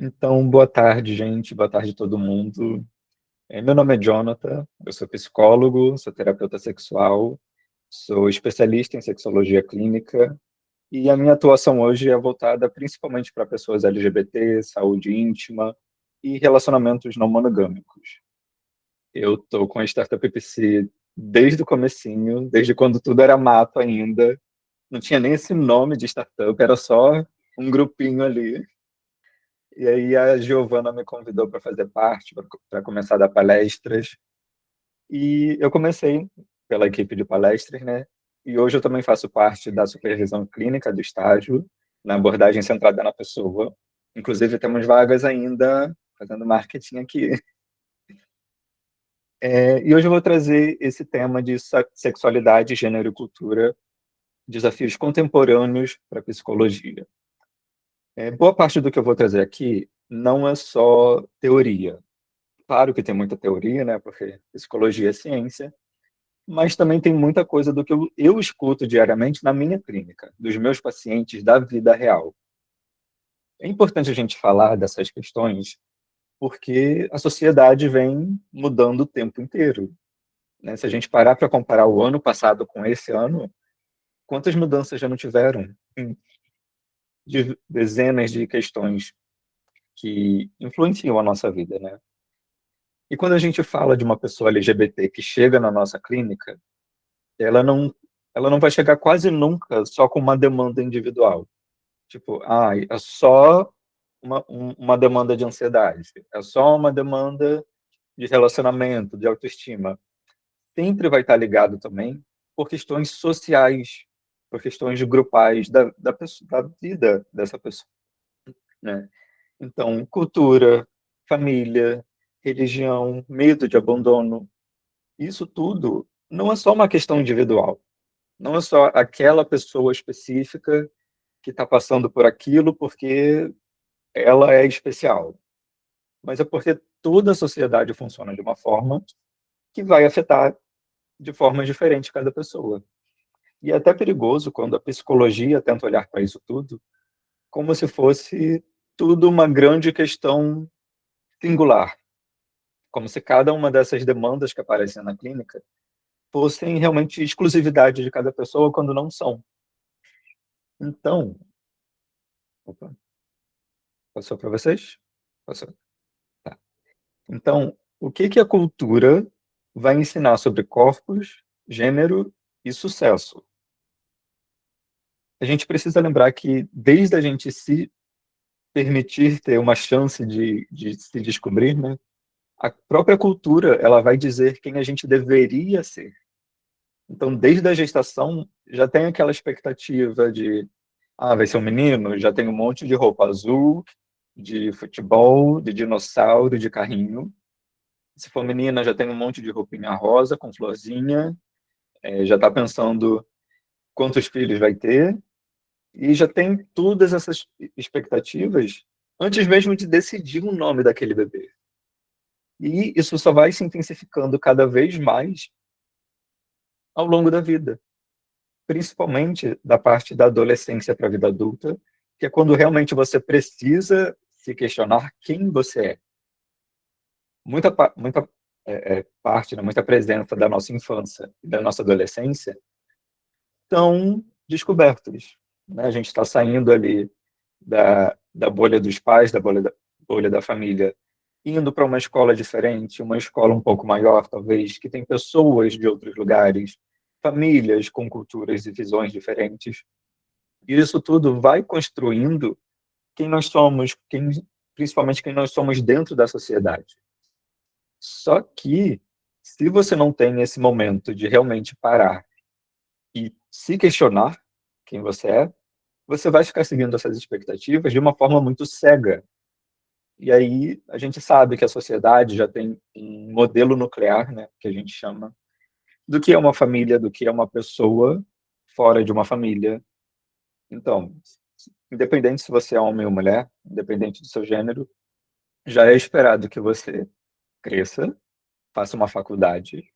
Então, boa tarde, gente. Boa tarde, todo mundo. Meu nome é Jonathan, eu sou psicólogo, sou terapeuta sexual, sou especialista em sexologia clínica e a minha atuação hoje é voltada principalmente para pessoas LGBT, saúde íntima e relacionamentos não monogâmicos. Eu tô com a Startup PPC desde o comecinho, desde quando tudo era mato ainda. Não tinha nem esse nome de startup, era só um grupinho ali. E aí a Giovana me convidou para fazer parte, para começar a dar palestras. E eu comecei pela equipe de palestras, né? E hoje eu também faço parte da supervisão clínica do estágio, na abordagem centrada na pessoa. Inclusive, temos vagas ainda fazendo marketing aqui. E hoje eu vou trazer esse tema de sexualidade, gênero e cultura, desafios contemporâneos para a psicologia. Boa parte do que eu vou trazer aqui não é só teoria. Claro que tem muita teoria, né? Porque psicologia é ciência, mas também tem muita coisa do que eu escuto diariamente na minha clínica, dos meus pacientes da vida real. É importante a gente falar dessas questões porque a sociedade vem mudando o tempo inteiro, né? Se a gente parar para comparar o ano passado com esse ano, quantas mudanças já não tiveram em dezenas de questões que influenciam a nossa vida, né? E quando a gente fala de uma pessoa LGBT que chega na nossa clínica, ela não, ela não vai chegar quase nunca só com uma demanda individual. Tipo, é só uma demanda de ansiedade, é só uma demanda de relacionamento, de autoestima. Sempre vai estar ligado também por questões sociais, por questões grupais da vida dessa pessoa, né? Então, cultura, família, religião, medo de abandono, isso tudo não é só uma questão individual. Não é só aquela pessoa específica que está passando por aquilo porque ela é especial, mas é porque toda a sociedade funciona de uma forma que vai afetar de forma diferente cada pessoa. E é até perigoso quando a psicologia tenta olhar para isso tudo como se fosse tudo uma grande questão singular, como se cada uma dessas demandas que aparecem na clínica fossem realmente exclusividade de cada pessoa quando não são. Então, opa, passou para vocês? Passou. Tá. Então, o que que a cultura vai ensinar sobre corpos, gênero e sucesso? A gente precisa lembrar que desde a gente se permitir ter uma chance de se descobrir, né, a própria cultura ela vai dizer quem a gente deveria ser. Então, desde a gestação, já tem aquela expectativa de, vai ser um menino, já tem um monte de roupa azul, de futebol, de dinossauro, de carrinho. Se for menina, já tem um monte de roupinha rosa com florzinha, já está pensando quantos filhos vai ter, e já tem todas essas expectativas antes mesmo de decidir o nome daquele bebê. E isso só vai se intensificando cada vez mais ao longo da vida, principalmente da parte da adolescência para a vida adulta, que é quando realmente você precisa se questionar quem você é. Muita parte, né, muita presença da nossa infância e da nossa adolescência são descobertos, né? A gente está saindo ali da bolha dos pais, bolha da família, indo para uma escola diferente, uma escola um pouco maior, talvez, que tem pessoas de outros lugares, famílias com culturas e visões diferentes. E isso tudo vai construindo quem nós somos, principalmente quem nós somos dentro da sociedade. Só que, se você não tem esse momento de realmente parar e se questionar quem você vai ficar seguindo essas expectativas de uma forma muito cega. E aí a gente sabe que a sociedade já tem um modelo nuclear, né, que a gente chama, do que é uma família, do que é uma pessoa fora de uma família. Então, independente se você é homem ou mulher, independente do seu gênero, já é esperado que você cresça, faça uma faculdade,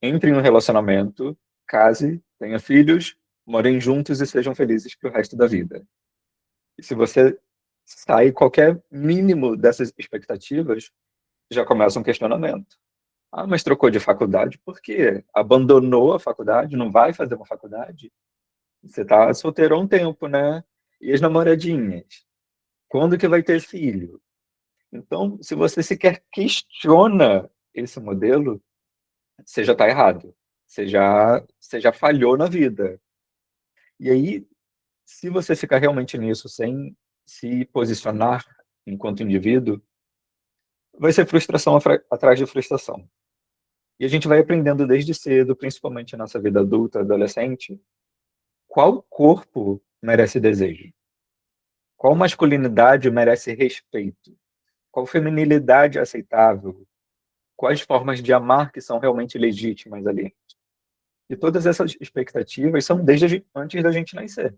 entre em um relacionamento, case, tenha filhos, morem juntos e sejam felizes pro resto da vida. E se você sai qualquer mínimo dessas expectativas, já começa um questionamento. Ah, mas trocou de faculdade por quê? Abandonou a faculdade? Não vai fazer uma faculdade? Você tá solteiro há um tempo, né? E as namoradinhas? Quando que vai ter filho? Então, se você sequer questiona esse modelo, você já está errado. Você já falhou na vida. E aí, se você ficar realmente nisso sem se posicionar enquanto indivíduo, vai ser frustração atrás de frustração. E a gente vai aprendendo desde cedo, principalmente na nossa vida adulta, adolescente, qual corpo merece desejo, qual masculinidade merece respeito, qual feminilidade é aceitável, quais formas de amar que são realmente legítimas ali. E todas essas expectativas são desde antes da gente nascer.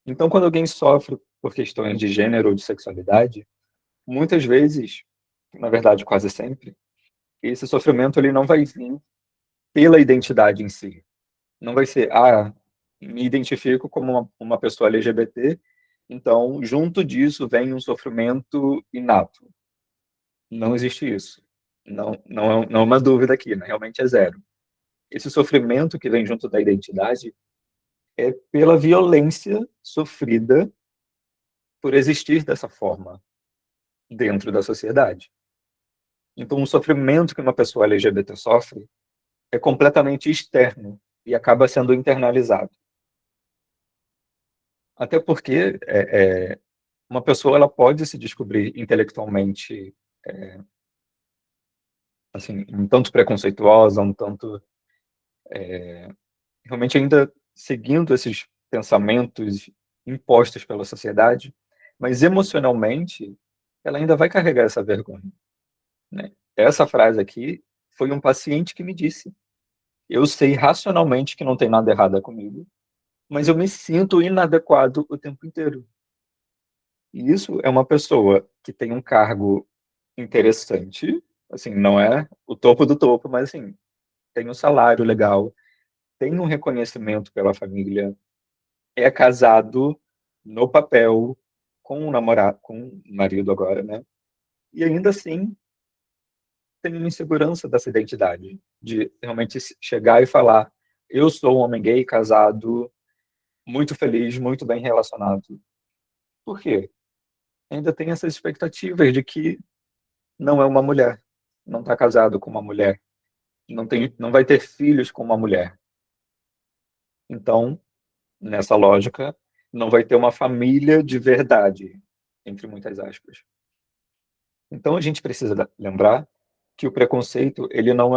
Então, quando alguém sofre por questões de gênero ou de sexualidade, muitas vezes, na verdade quase sempre, esse sofrimento ele não vai vir pela identidade em si. Não vai ser, me identifico como uma pessoa LGBT, então, junto disso vem um sofrimento inato. Não existe isso. Não é uma dúvida aqui, né? Realmente é zero. Esse sofrimento que vem junto da identidade é pela violência sofrida por existir dessa forma dentro da sociedade. Então, o sofrimento que uma pessoa LGBT sofre é completamente externo e acaba sendo internalizado. Até porque uma pessoa ela pode se descobrir intelectualmente assim, um tanto preconceituosa, um tanto realmente ainda seguindo esses pensamentos impostos pela sociedade, mas emocionalmente ela ainda vai carregar essa vergonha, né? Essa frase aqui foi um paciente que me disse. Eu sei racionalmente que não tem nada errado comigo, mas eu me sinto inadequado o tempo inteiro. E isso é uma pessoa que tem um cargo interessante, assim, não é o topo do topo, mas assim, tem um salário legal, tem um reconhecimento pela família, é casado no papel com um namorado, com um marido agora, né? E ainda assim tem uma insegurança dessa identidade, de realmente chegar e falar: eu sou um homem gay, casado, muito feliz, muito bem relacionado. Por quê? Ainda tem essas expectativas de que não é uma mulher, não está casado com uma mulher, não vai ter filhos com uma mulher. Então, nessa lógica, não vai ter uma família de verdade, entre muitas aspas. Então, a gente precisa lembrar que o preconceito, ele não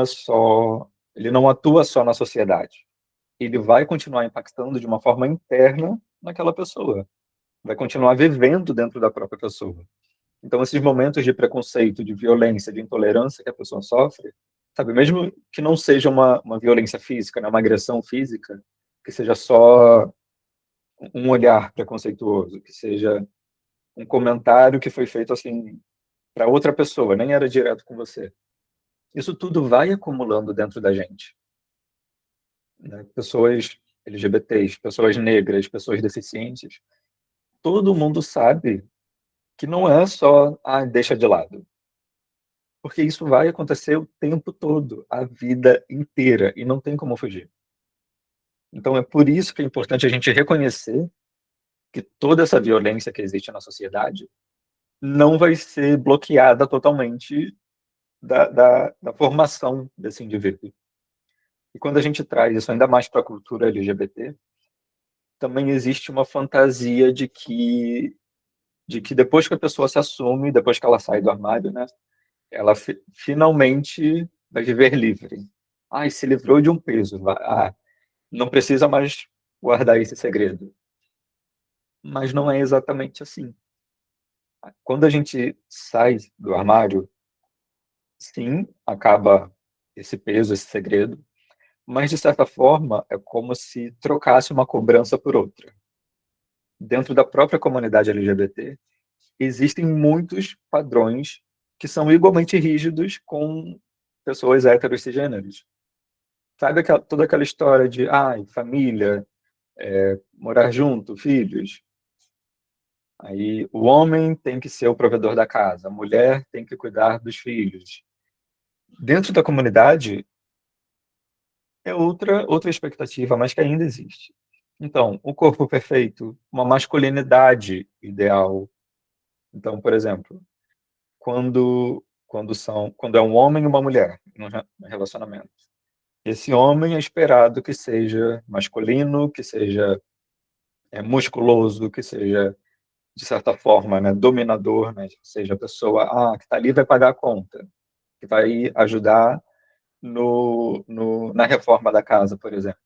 atua só na sociedade. Ele vai continuar impactando de uma forma interna naquela pessoa. Vai continuar vivendo dentro da própria pessoa. Então, esses momentos de preconceito, de violência, de intolerância que a pessoa sofre, sabe, mesmo que não seja uma violência física, né, uma agressão física, que seja só um olhar preconceituoso, que seja um comentário que foi feito assim para outra pessoa, nem era direto com você. Isso tudo vai acumulando dentro da gente, né? Pessoas LGBTs, pessoas negras, pessoas deficientes, todo mundo sabe que não é só, deixa de lado. Porque isso vai acontecer o tempo todo, a vida inteira, e não tem como fugir. Então é por isso que é importante a gente reconhecer que toda essa violência que existe na sociedade não vai ser bloqueada totalmente da formação desse indivíduo. E quando a gente traz isso ainda mais para a cultura LGBT, também existe uma fantasia de que depois que a pessoa se assume, depois que ela sai do armário, né, ela finalmente vai viver livre. E se livrou de um peso. Não precisa mais guardar esse segredo. Mas não é exatamente assim. Quando a gente sai do armário, sim, acaba esse peso, esse segredo, mas de certa forma é como se trocasse uma cobrança por outra. Dentro da própria comunidade LGBT, existem muitos padrões que são igualmente rígidos com pessoas héteros cisgêneros. Sabe toda aquela história de família, morar junto, filhos? Aí o homem tem que ser o provedor da casa, a mulher tem que cuidar dos filhos. Dentro da comunidade é outra expectativa, mas que ainda existe. Então, o corpo perfeito, uma masculinidade ideal. Então, por exemplo, quando é um homem e uma mulher num relacionamento, esse homem é esperado que seja masculino, que seja musculoso, que seja de certa forma, né, dominador, né, que seja a pessoa que está ali vai pagar a conta, que vai ajudar na reforma da casa, por exemplo.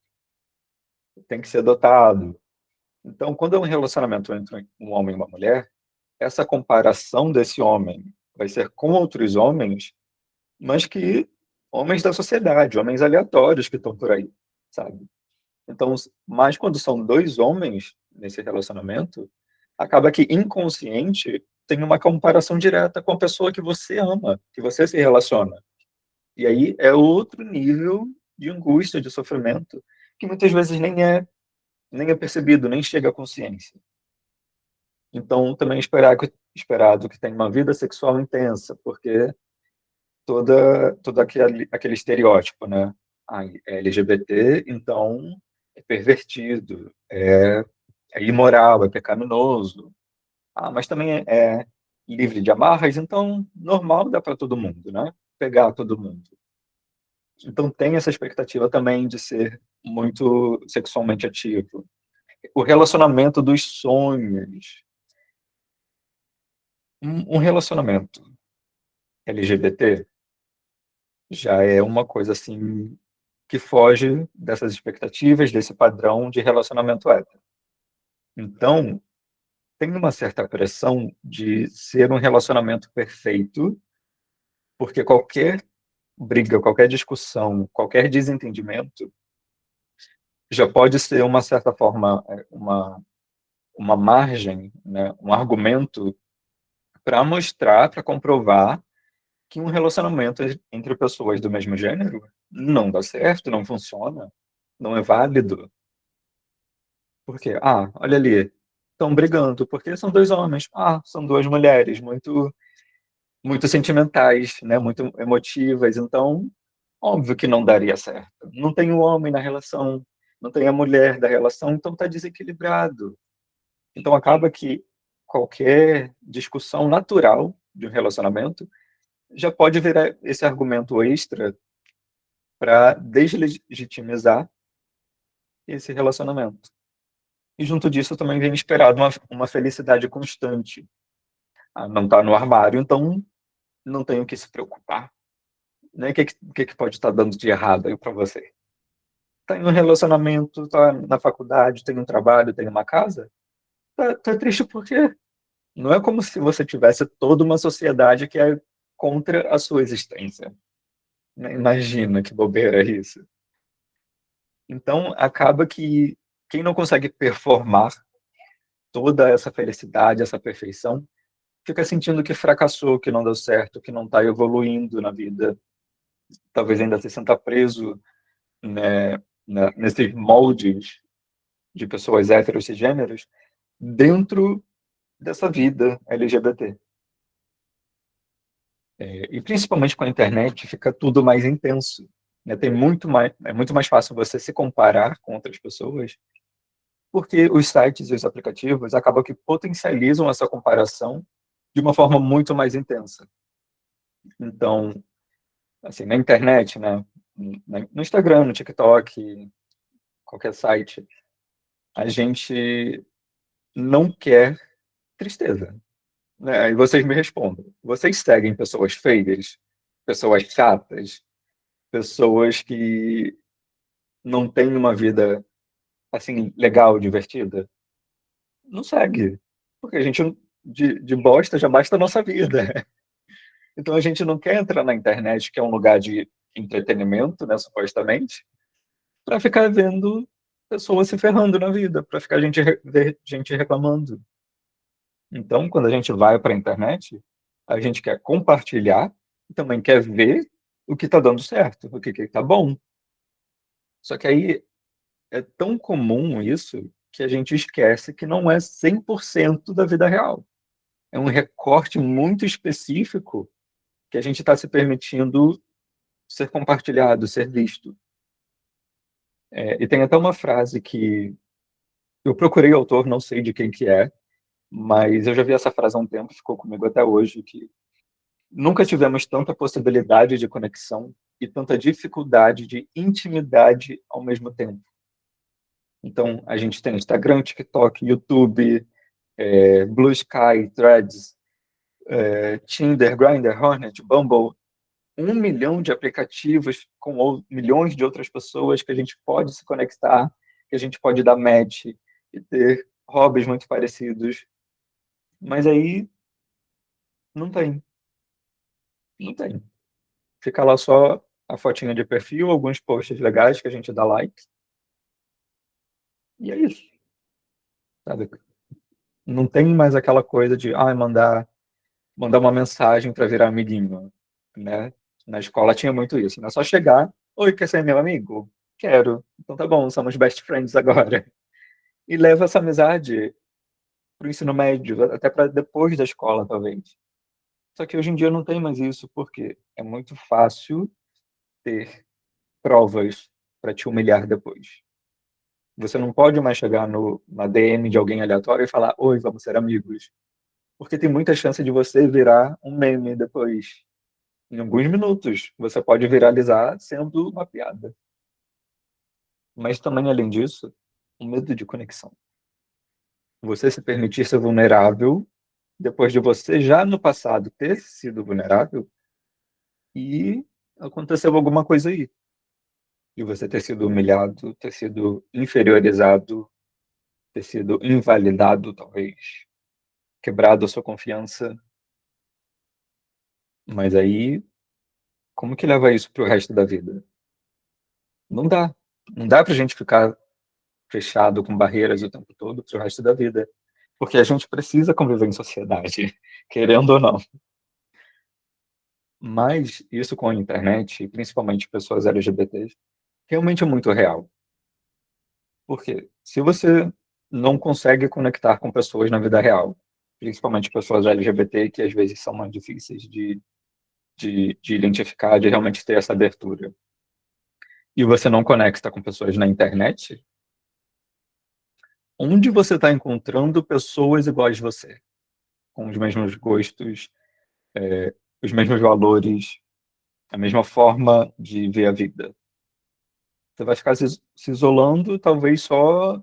Tem que ser dotado. Então, quando é um relacionamento entre um homem e uma mulher, essa comparação desse homem vai ser com outros homens, mas que homens da sociedade, homens aleatórios que estão por aí, sabe? Então, mas quando são dois homens nesse relacionamento, acaba que inconsciente tem uma comparação direta com a pessoa que você ama, que você se relaciona. E aí é outro nível de angústia, de sofrimento, que muitas vezes nem é percebido, nem chega à consciência. Então, também esperado que tenha uma vida sexual intensa, porque todo aquele estereótipo, né? É LGBT, então é pervertido, é imoral, é pecaminoso. Mas também é livre de amarras, então normal dá para todo mundo, né? Pegar todo mundo. Então tem essa expectativa também de ser muito sexualmente ativo. O relacionamento dos sonhos. Um relacionamento LGBT já é uma coisa assim que foge dessas expectativas, desse padrão de relacionamento hétero. Então, tem uma certa pressão de ser um relacionamento perfeito, porque qualquer briga, qualquer discussão, qualquer desentendimento já pode ser uma certa forma uma margem, né, um argumento para mostrar, para comprovar que um relacionamento entre pessoas do mesmo gênero não dá certo, não funciona, não é válido. Porque, olha ali, estão brigando, porque são dois homens. São duas mulheres, muito sentimentais, né? Muito emotivas. Então, óbvio que não daria certo. Não tem o homem na relação, não tem a mulher da relação, então está desequilibrado. Então, acaba que qualquer discussão natural de um relacionamento já pode virar esse argumento extra para deslegitimizar esse relacionamento. E junto disso também vem esperado uma felicidade constante. Não está no armário, então não tenho que se preocupar. Né? O que pode estar dando de errado aí para você? Está em um relacionamento, está na faculdade, tem um trabalho, tem uma casa? Tá triste por quê? Não é como se você tivesse toda uma sociedade que é contra a sua existência. Né? Imagina que bobeira é isso. Então, acaba que quem não consegue performar toda essa felicidade, essa perfeição, fica sentindo que fracassou, que não deu certo, que não está evoluindo na vida. Talvez ainda se sinta preso, né, nesses moldes de pessoas héteros e cisgêneros dentro dessa vida LGBT. E principalmente com a internet fica tudo mais intenso. Né? É muito mais fácil você se comparar com outras pessoas, porque os sites e os aplicativos acabam que potencializam essa comparação de uma forma muito mais intensa. Então, assim, na internet, né, no Instagram, no TikTok, qualquer site, a gente não quer tristeza. Né? Aí vocês me respondem. Vocês seguem pessoas feias, pessoas chatas, pessoas que não têm uma vida assim legal, divertida? Não segue. Porque a gente de bosta já basta a nossa vida. Então a gente não quer entrar na internet, que é um lugar de entretenimento, né, supostamente, para ficar vendo pessoas se ferrando na vida, para ficar ver gente reclamando. Então, quando a gente vai para a internet, a gente quer compartilhar e também quer ver o que está dando certo, o que está bom. Só que aí é tão comum isso que a gente esquece que não é 100% da vida real. É um recorte muito específico que a gente está se permitindo ser compartilhado, ser visto. E tem até uma frase que eu procurei o autor, não sei de quem que é, mas eu já vi essa frase há um tempo, ficou comigo até hoje, que nunca tivemos tanta possibilidade de conexão e tanta dificuldade de intimidade ao mesmo tempo. Então, a gente tem Instagram, TikTok, YouTube, Blue Sky, Threads, Tinder, Grindr, Hornet, Bumble, 1 milhão de aplicativos com milhões de outras pessoas que a gente pode se conectar, que a gente pode dar match e ter hobbies muito parecidos. Mas aí não tem. Não tem. Fica lá só a fotinha de perfil, alguns posts legais que a gente dá like. E é isso, sabe? Não tem mais aquela coisa de mandar uma mensagem para virar amiguinho, né? Na escola tinha muito isso, né? Só chegar, oi, quer ser meu amigo? Quero. Então tá bom, somos best friends agora. E leva essa amizade pro ensino médio, até para depois da escola, talvez. Só que hoje em dia não tem mais isso, porque é muito fácil ter provas para te humilhar depois. Você não pode mais chegar na DM de alguém aleatório e falar, oi, vamos ser amigos. Porque tem muita chance de você virar um meme depois. Em alguns minutos, você pode viralizar sendo uma piada. Mas também, além disso, o medo de conexão. Você se permitir ser vulnerável depois de você já no passado ter sido vulnerável e aconteceu alguma coisa aí. E você ter sido humilhado, ter sido inferiorizado, ter sido invalidado, talvez, quebrado a sua confiança. Mas aí, como que leva isso pro resto da vida? Não dá. Não dá pra gente ficar fechado com barreiras o tempo todo pro resto da vida. Porque a gente precisa conviver em sociedade, querendo ou não. Mas isso com a internet, principalmente pessoas LGBTs, realmente é muito real. Porque se você não consegue conectar com pessoas na vida real, principalmente pessoas LGBT, que às vezes são mais difíceis de identificar, de realmente ter essa abertura, e você não conecta com pessoas na internet, onde você está encontrando pessoas iguais a você, com os mesmos gostos, os mesmos valores, a mesma forma de ver a vida? Você vai ficar se isolando, talvez só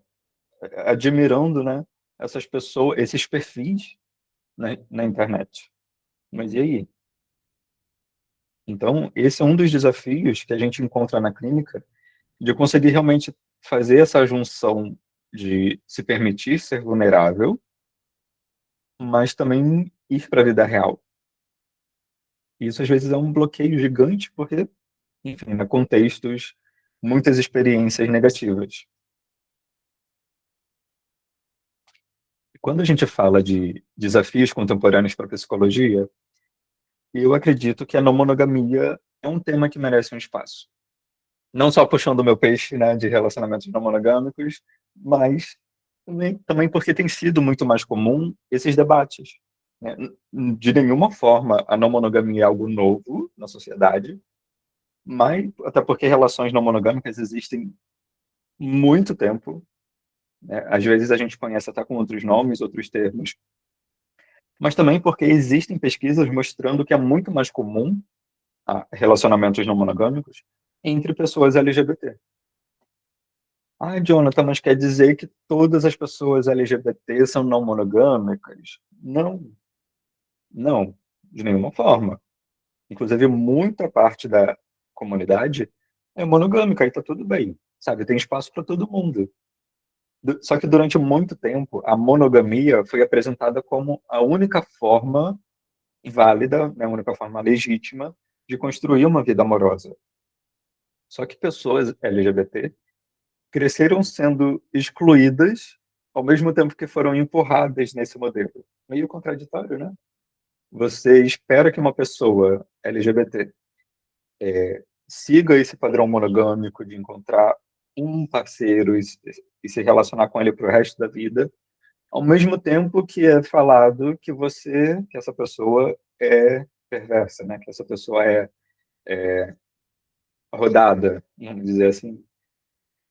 admirando, né, essas pessoas, esses perfis na internet. Mas e aí? Então, esse é um dos desafios que a gente encontra na clínica, de conseguir realmente fazer essa junção de se permitir ser vulnerável, mas também ir para a vida real. E isso às vezes é um bloqueio gigante, porque, enfim, né, contextos, muitas experiências negativas. E quando a gente fala de desafios contemporâneos para a psicologia, eu acredito que a não monogamia é um tema que merece um espaço. Não só puxando o meu peixe, né, de relacionamentos não monogâmicos, mas também porque tem sido muito mais comum esses debates, né? De nenhuma forma a não monogamia é algo novo na sociedade, mas até porque relações não monogâmicas existem muito tempo, né? Às vezes a gente conhece até com outros nomes, outros termos, mas também porque existem pesquisas mostrando que é muito mais comum relacionamentos não monogâmicos entre pessoas LGBT. Ah, Jonathan, mas quer dizer que todas as pessoas LGBT são não monogâmicas? Não, não, de nenhuma forma. Inclusive, muita parte da comunidade é monogâmica e tá tudo bem, sabe? Tem espaço para todo mundo. Só que durante muito tempo, a monogamia foi apresentada como a única forma válida, né, a única forma legítima de construir uma vida amorosa. Só que pessoas LGBT cresceram sendo excluídas ao mesmo tempo que foram empurradas nesse modelo. Meio contraditório, né? Você espera que uma pessoa LGBT siga esse padrão monogâmico de encontrar um parceiro e se relacionar com ele para o resto da vida, ao mesmo tempo que é falado que essa pessoa é perversa, né? Que essa pessoa é rodada, vamos dizer assim.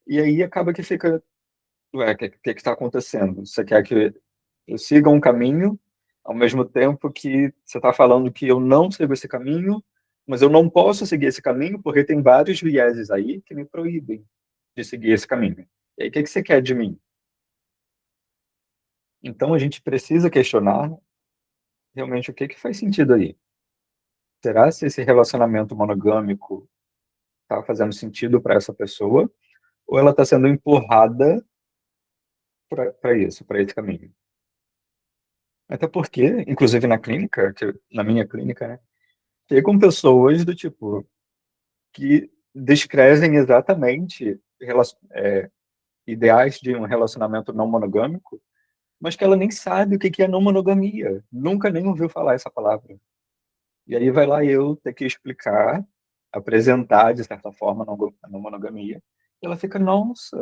E aí acaba que fica, ué, o que está acontecendo? Você quer que eu siga um caminho, ao mesmo tempo que você está falando que eu não sigo esse caminho, mas eu não posso seguir esse caminho porque tem vários vieses aí que me proíbem de seguir esse caminho. E aí, o que você quer de mim? Então, a gente precisa questionar realmente o que faz sentido aí. Será se esse relacionamento monogâmico está fazendo sentido para essa pessoa ou ela está sendo empurrada para isso, para esse caminho? Até porque, inclusive na clínica, na minha clínica, né, chegam pessoas do tipo que descrevem exatamente ideais de um relacionamento não monogâmico, mas que ela nem sabe o que é não monogamia, nunca nem ouviu falar essa palavra. E aí vai lá eu ter que explicar, apresentar, de certa forma, a não monogamia. E ela fica, nossa,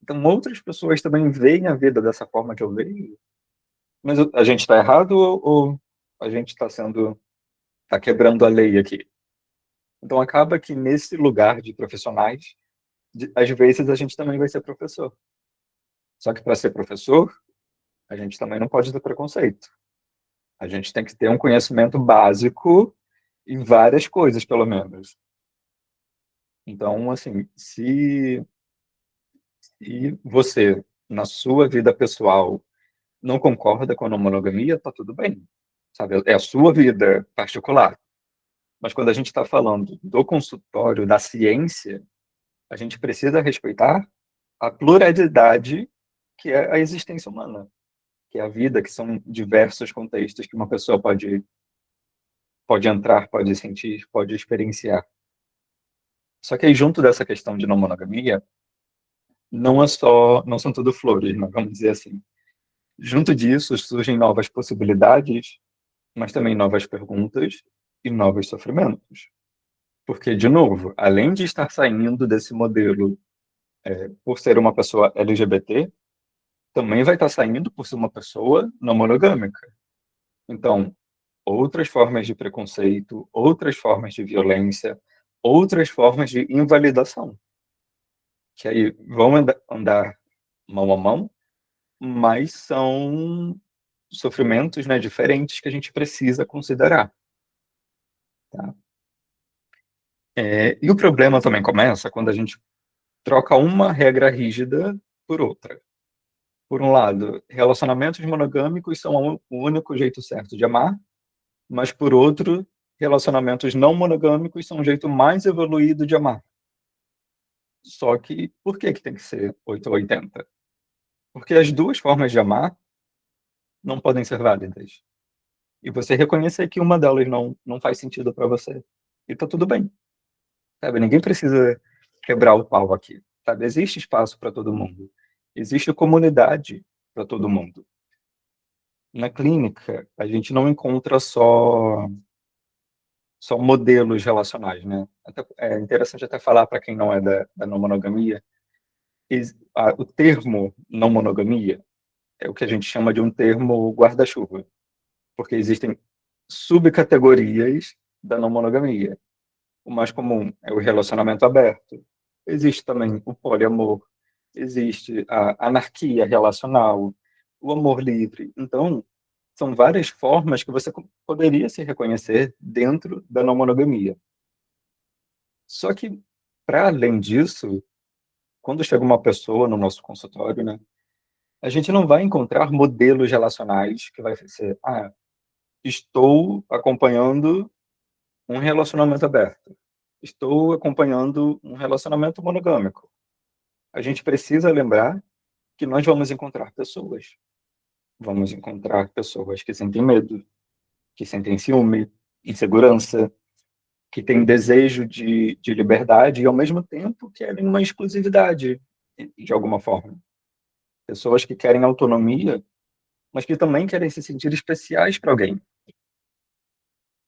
então outras pessoas também veem a vida dessa forma que eu vejo? Mas a gente está errado ou a gente está quebrando a lei aqui? Então acaba que nesse lugar de profissionais, às vezes a gente também vai ser professor. Só que para ser professor, a gente também não pode ter preconceito. A gente tem que ter um conhecimento básico em várias coisas, pelo menos. Então, assim, se você, na sua vida pessoal, não concorda com a não monogamia, tá tudo bem. Sabe? É a sua vida particular. Mas quando a gente está falando do consultório, da ciência, a gente precisa respeitar a pluralidade que é a existência humana, que é a vida, que são diversos contextos que uma pessoa pode entrar, pode sentir, pode experienciar. Só que aí, junto dessa questão de não monogamia, não são tudo flores, né, vamos dizer assim. Junto disso, surgem novas possibilidades, mas também novas perguntas e novos sofrimentos. Porque, de novo, além de estar saindo desse modelo por ser uma pessoa LGBT, também vai estar saindo por ser uma pessoa não monogâmica. Então, outras formas de preconceito, outras formas de violência, outras formas de invalidação, que aí vão andar mão a mão, mas são sofrimentos, né, diferentes que a gente precisa considerar. Tá? E o problema também começa quando a gente troca uma regra rígida por outra. Por um lado, relacionamentos monogâmicos são o único jeito certo de amar, mas por outro, relacionamentos não monogâmicos são um jeito mais evoluído de amar. Só que por que tem que ser 8 ou 80? Porque as duas formas de amar não podem ser válidas. E você reconhecer que uma delas não faz sentido para você. E tá tudo bem. Sabe? Ninguém precisa quebrar o pau aqui. Sabe? Existe espaço para todo mundo. Existe comunidade para todo mundo. Na clínica, a gente não encontra só modelos relacionais, né? É interessante até falar para quem não é da não monogamia, o termo não monogamia é o que a gente chama de um termo guarda-chuva, porque existem subcategorias da não monogamia. O mais comum é o relacionamento aberto. Existe também o poliamor, existe a anarquia relacional, o amor livre. Então, são várias formas que você poderia se reconhecer dentro da não monogamia. Só que, para além disso, quando chega uma pessoa no nosso consultório, né, a gente não vai encontrar modelos relacionais que vai ser, estou acompanhando um relacionamento aberto, estou acompanhando um relacionamento monogâmico. A gente precisa lembrar que nós vamos encontrar pessoas. Vamos encontrar pessoas que sentem medo, que sentem ciúme, insegurança, que têm desejo de liberdade e, ao mesmo tempo, querem uma exclusividade, de alguma forma. Pessoas que querem autonomia, mas que também querem se sentir especiais para alguém.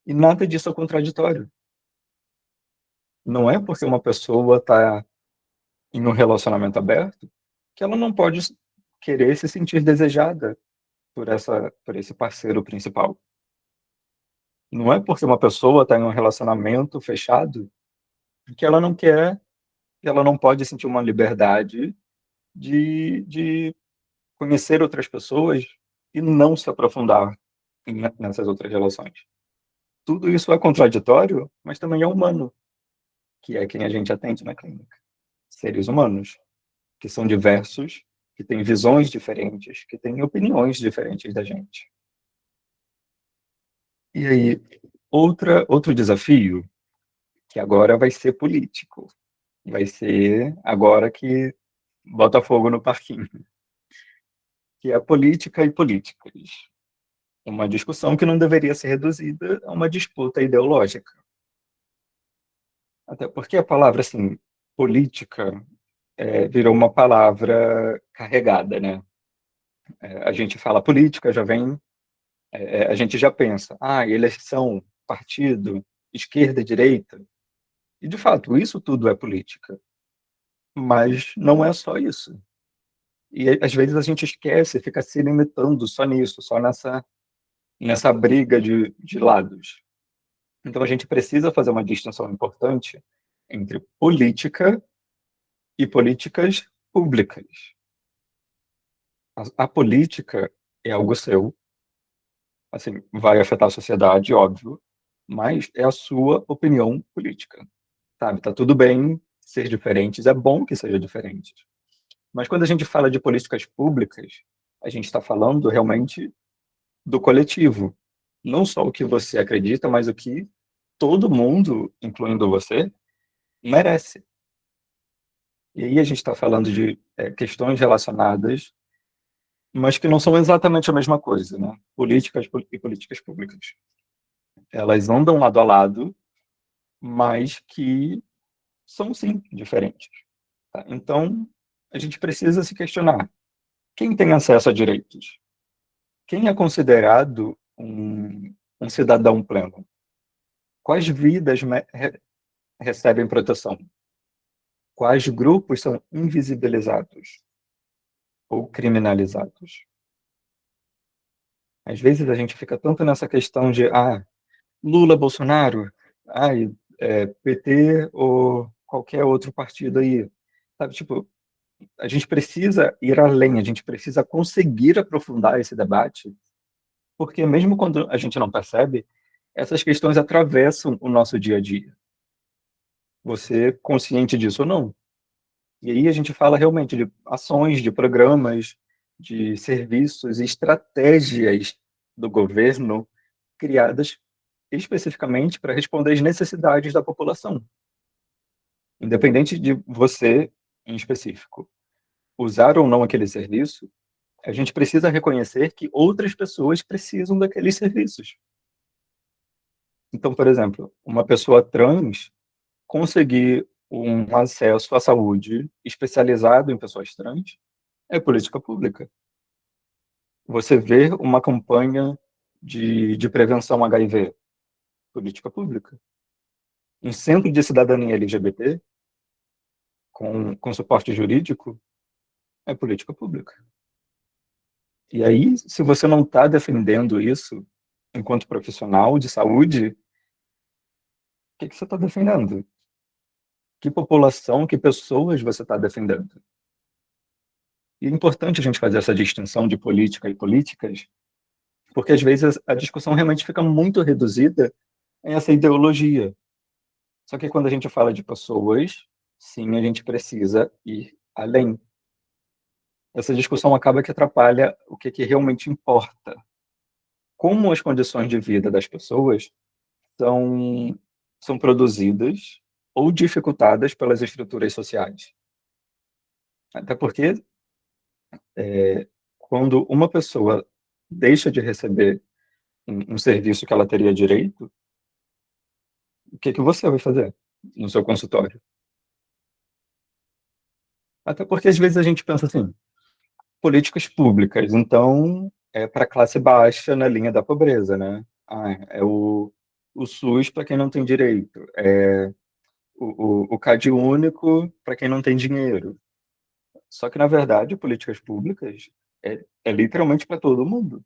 E nada disso é contraditório. Não é porque uma pessoa está em um relacionamento aberto que ela não pode querer se sentir desejada por esse parceiro principal. Não é porque uma pessoa está em um relacionamento fechado que ela não quer, que ela não pode sentir uma liberdade de conhecer outras pessoas e não se aprofundar nessas outras relações. Tudo isso é contraditório, mas também é humano, que é quem a gente atende na clínica. Seres humanos, que são diversos, que têm visões diferentes, que têm opiniões diferentes da gente. E aí, outro desafio, que agora vai ser político, vai ser agora que bota fogo no parquinho, que é política e políticas. Uma discussão que não deveria ser reduzida a uma disputa ideológica. Até porque a palavra, assim, política, virou uma palavra carregada, né? A gente fala política, já vem, a gente já pensa, eleição, partido, esquerda e direita. E, de fato, isso tudo é política. Mas não é só isso. E, às vezes, a gente esquece, fica se limitando só nisso, só nessa briga de lados. Então, a gente precisa fazer uma distinção importante entre política e políticas públicas. A política é algo seu, assim, vai afetar a sociedade, óbvio, mas é a sua opinião política, sabe? Tá tudo bem ser diferentes, é bom que seja diferente. Mas quando a gente fala de políticas públicas, a gente está falando realmente do coletivo. Não só o que você acredita, mas o que todo mundo, incluindo você, merece. E aí a gente está falando de questões relacionadas, mas que não são exatamente a mesma coisa, né? Políticas e políticas públicas. Elas andam lado a lado, mas que são, sim, diferentes. Tá? Então, a gente precisa se questionar. Quem tem acesso a direitos? Quem é considerado um cidadão pleno? Quais vidas recebem proteção? Quais grupos são invisibilizados ou criminalizados? Às vezes a gente fica tanto nessa questão de Lula, Bolsonaro, PT ou qualquer outro partido aí. Sabe, tipo, a gente precisa ir além, a gente precisa conseguir aprofundar esse debate, porque mesmo quando a gente não percebe, essas questões atravessam o nosso dia a dia. Você consciente disso ou não? E aí a gente fala realmente de ações, de programas, de serviços, estratégias do governo criadas especificamente para responder às necessidades da população. Independente de você, em específico, usar ou não aquele serviço, a gente precisa reconhecer que outras pessoas precisam daqueles serviços. Então, por exemplo, uma pessoa trans conseguir um acesso à saúde especializado em pessoas trans é política pública. Você vê uma campanha de prevenção HIV, política pública. Um centro de cidadania LGBT, com suporte jurídico, é política pública. E aí, se você não está defendendo isso enquanto profissional de saúde, o que você está defendendo? Que população, que pessoas você está defendendo? E é importante a gente fazer essa distinção de política e políticas, porque às vezes a discussão realmente fica muito reduzida em essa ideologia. Só que quando a gente fala de pessoas, sim, a gente precisa ir além. Essa discussão acaba que atrapalha o que realmente importa. Como as condições de vida das pessoas são produzidas ou dificultadas pelas estruturas sociais. Até porque, quando uma pessoa deixa de receber um serviço que ela teria direito, o que você vai fazer no seu consultório? Até porque, às vezes, a gente pensa assim, políticas públicas, então é para a classe baixa na linha da pobreza, né? É o SUS para quem não tem direito, é o CAD único para quem não tem dinheiro. Só que, na verdade, políticas públicas é literalmente para todo mundo.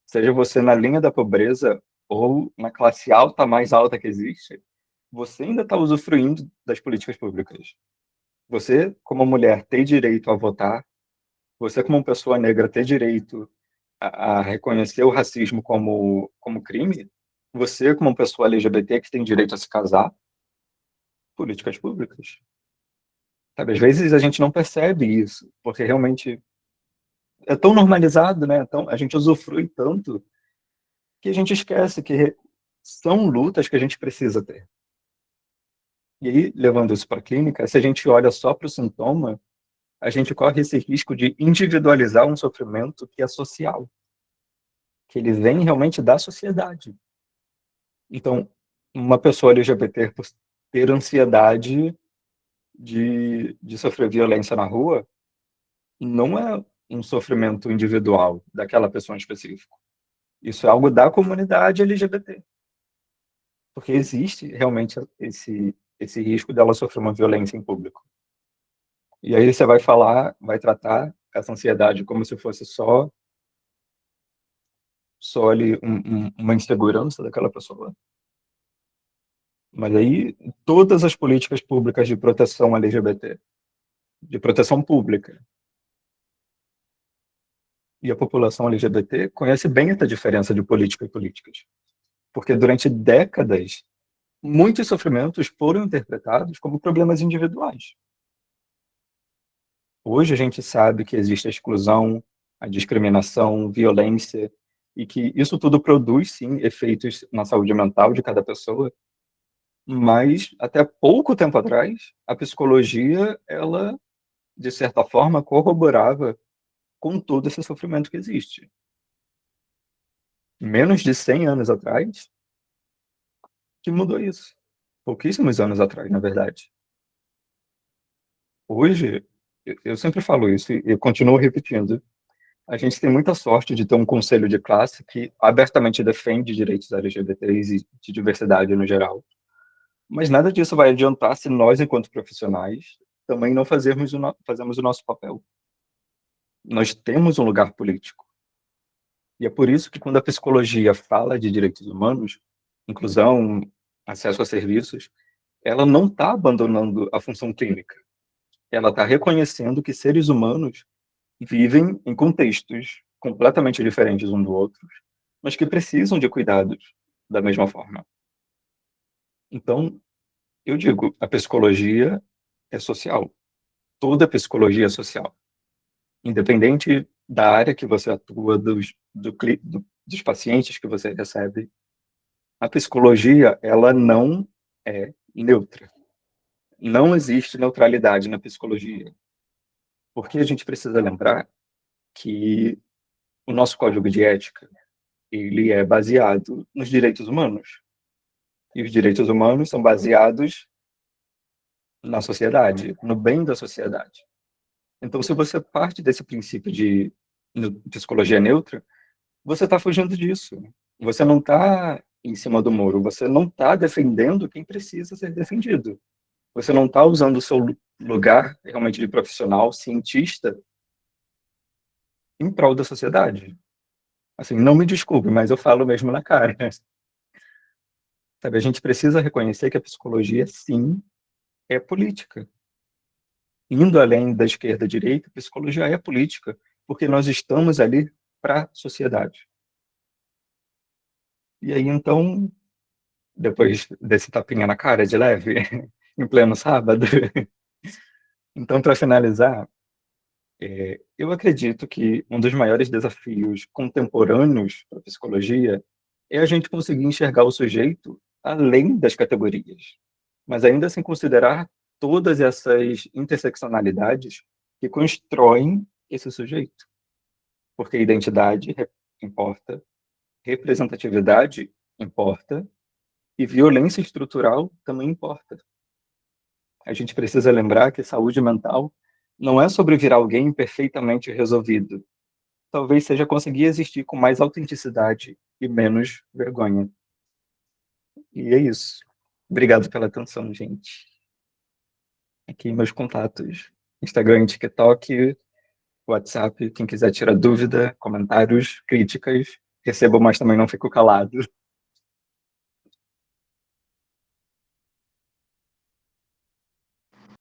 Seja você na linha da pobreza ou na classe alta, mais alta que existe, você ainda está usufruindo das políticas públicas. Você, como mulher, tem direito a votar. Você, como pessoa negra, tem direito a reconhecer o racismo como crime. Você, como pessoa LGBT, que tem direito a se casar. Políticas públicas. Sabe, às vezes a gente não percebe isso, porque realmente é tão normalizado, né? Então, a gente usufrui tanto que a gente esquece que são lutas que a gente precisa ter. E aí, levando isso para a clínica, se a gente olha só para o sintoma, a gente corre esse risco de individualizar um sofrimento que é social, que ele vem realmente da sociedade. Então, uma pessoa LGBT por ter ansiedade de sofrer violência na rua, não é um sofrimento individual daquela pessoa em específico. Isso é algo da comunidade LGBT. Porque existe realmente esse risco dela sofrer uma violência em público. E aí você vai falar, vai tratar essa ansiedade como se fosse só ali uma insegurança daquela pessoa. Mas aí todas as políticas públicas de proteção LGBT, de proteção pública, e a população LGBT conhece bem essa diferença de política e políticas. Porque durante décadas, muitos sofrimentos foram interpretados como problemas individuais. Hoje a gente sabe que existe a exclusão, a discriminação, violência, e que isso tudo produz, sim, efeitos na saúde mental de cada pessoa, mas até pouco tempo atrás, a psicologia, ela, de certa forma, corroborava com todo esse sofrimento que existe. Menos de 100 anos atrás, que mudou isso. Pouquíssimos anos atrás, na verdade. Hoje, eu sempre falo isso e eu continuo repetindo, a gente tem muita sorte de ter um conselho de classe que abertamente defende direitos LGBTs e de diversidade no geral. Mas nada disso vai adiantar se nós, enquanto profissionais, também não fazemos o nosso papel. Nós temos um lugar político. E é por isso que quando a psicologia fala de direitos humanos, inclusão, acesso a serviços, ela não está abandonando a função clínica. Ela está reconhecendo que seres humanos vivem em contextos completamente diferentes um do outro, mas que precisam de cuidados da mesma forma. Então, eu digo, a psicologia é social. Toda psicologia é social. Independente da área que você atua, dos pacientes que você recebe, a psicologia, ela não é neutra. Não existe neutralidade na psicologia. Porque a gente precisa lembrar que o nosso código de ética, ele é baseado nos direitos humanos. E os direitos humanos são baseados na sociedade, no bem da sociedade. Então, se você parte desse princípio de psicologia neutra, você está fugindo disso. Você não está em cima do muro, você não está defendendo quem precisa ser defendido. Você não está usando o seu lugar realmente de profissional, cientista, em prol da sociedade. Assim, não me desculpe, mas eu falo mesmo na cara. Sabe, a gente precisa reconhecer que a psicologia, sim, é política. Indo além da esquerda à direita, a psicologia é política, porque nós estamos ali para a sociedade. E aí, então, depois desse tapinha na cara de leve, em pleno sábado, então, para finalizar, eu acredito que um dos maiores desafios contemporâneos para a psicologia é a gente conseguir enxergar o sujeito além das categorias, mas ainda sem considerar todas essas interseccionalidades que constroem esse sujeito. Porque identidade importa, representatividade importa e violência estrutural também importa. A gente precisa lembrar que saúde mental não é sobre virar alguém perfeitamente resolvido. Talvez seja conseguir existir com mais autenticidade e menos vergonha. E é isso. Obrigado pela atenção, gente. Aqui meus contatos. Instagram, TikTok, WhatsApp, quem quiser tirar dúvida, comentários, críticas, recebo, mas também não fico calado.